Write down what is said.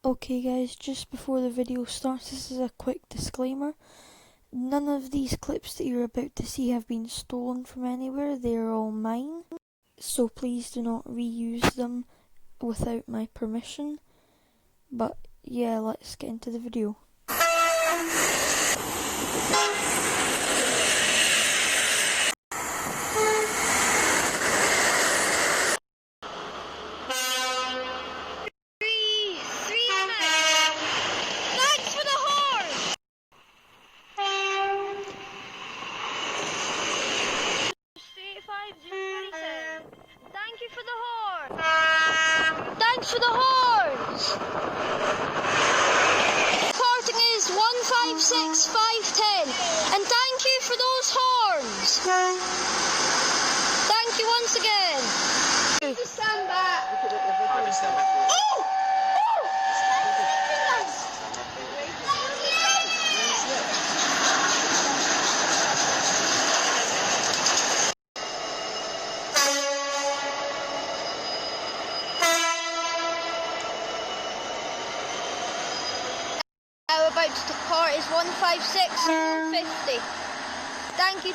Okay guys, just before the video starts, this is a quick disclaimer. None of these clips that you're about to see have been stolen from anywhere, they are all mine. So please do not reuse them without my permission. But yeah, let's get into the video. Thank you for the horn. Thanks for the horns. Parting is 156510, and thank you for those horns. Thank you once again. Just stand back. Oh! Now about to depart is 156150. Thank you.